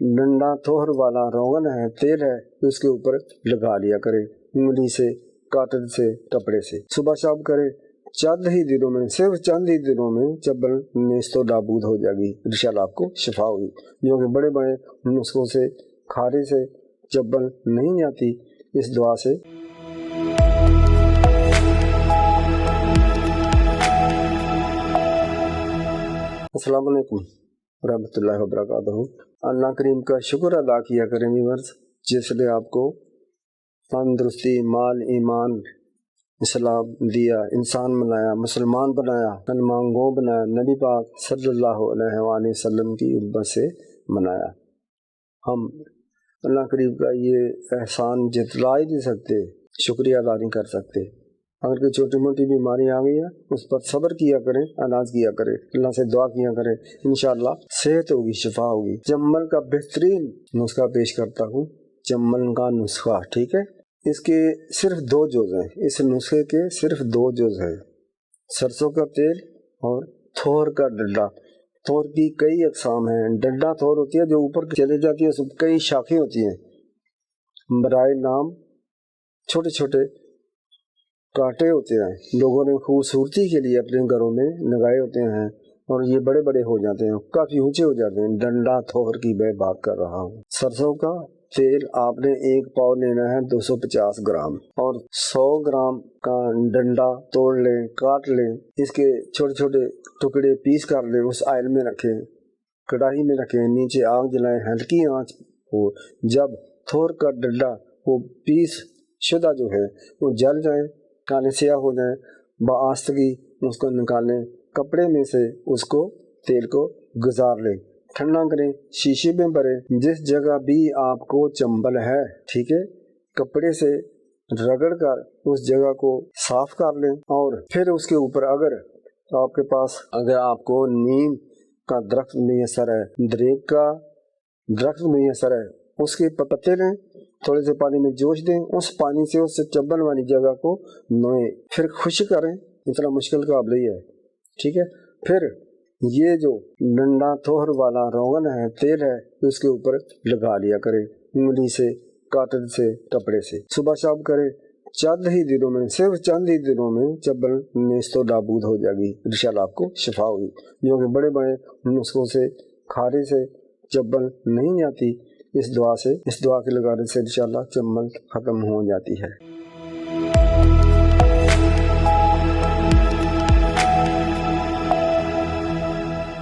डंडा थोहर वाला रोगन है, तेल है, उसके ऊपर लगा लिया करे, उंगली से, काटन से, कपड़े से। सुबह शाम करे, चंद ही दिनों में, सिर्फ चंद ही दिनों में चब्बल नेस्तो नाबूद हो जाएगी, इंशाअल्लाह आपको शिफा होगी। जो कि बड़े बड़े नुस्खों से, खारे से चब्बल नहीं जाती, इस दुआ से। अस्सलाम वालेकुम रहमतुल्लाहि व बरकातहू। अल्लाह करीम का शुक्र अदा किया करें व्यूअर्स, जिसने आपको तंदुरुस्ती, माल, ईमान, इस्लाम दिया, इंसान बनाया, मुसलमान बनाया, कलमा गो बनाया, नबी पाक सल्लल्लाहु अलैहि वसल्लम की उम्मत से बनाया। हम अल्लाह करीम का ये एहसान जितला ही नहीं सकते, शुक्रिया अदा नहीं कर सकते। अगर कोई छोटी मोटी बीमारी आ गई है, उस पर सब्र किया करें, इलाज किया करें, अल्लाह से दुआ किया करें, इंशाअल्लाह सेहत होगी, शिफा होगी। चम्बल का बेहतरीन नुस्खा पेश करता हूँ, चम्बल का नुस्खा, ठीक है। इसके सिर्फ 2 जुज़ हैं, इस नुस्खे के सिर्फ 2 जुज़ हैं, सरसों का तेल और थोर का डंडा। थोर की कई अक़साम हैं, डंडा थोर होती है जो ऊपर चले जाती है, उसमें कई शाखें होती हैं। बराए नाम छोटे छोटे कांटे होते हैं, लोगों ने खूबसूरती के लिए अपने घरों में लगाए होते हैं और ये बड़े बड़े हो जाते हैं, काफ़ी ऊंचे हो जाते हैं। डंडा थोर की मैं बात कर रहा हूँ। सरसों का तेल आपने 1 पाव लेना है, 250 ग्राम, और 100 ग्राम का डंडा तोड़ लें, काट लें, इसके छोटे छोटे टुकड़े पीस कर लें, उस आयल में रखें, कढ़ाई में रखें, नीचे आग जलाएं, हल्की आंच हो। जब थोर का डंडा वो पीस शुदा जो है वो जल जाए, काले स्याह हो जाए, बाआस्तगी उसको निकालें, कपड़े में से उसको तेल को गुजार लें, ठंडा करें, शीशे में भरें। जिस जगह भी आपको चंबल है, ठीक है, कपड़े से रगड़ कर उस जगह को साफ कर लें। और फिर उसके ऊपर अगर आपके पास, अगर आपको नीम का दरख्त मैसर है, दरेक का दरख्त मैसर है, उसके पत्ते लें, थोड़े से पानी में जोश दें, उस पानी से उस चंबल वाली जगह को नोएं, फिर खुश्क करें। इतना मुश्किल काम नहीं है, ठीक है। फिर ये जो डंडा थोहर वाला रोगन है, तेल है, उसके ऊपर लगा लिया करें, उंगली से, काटन से, कपड़े से। सुबह शाम करें, चंद ही दिनों में, सिर्फ चंद ही दिनों में चंबल नेस्तो नाबूद हो जाएगी, इंशाअल्लाह आपको शिफा होगी। जो कि बड़े बड़े नुस्खों से, खारे से चंबल नहीं जाती, इस दुआ से, इस दुआ के लगाने से इंशाअल्लाह चंबल खत्म हो जाती है।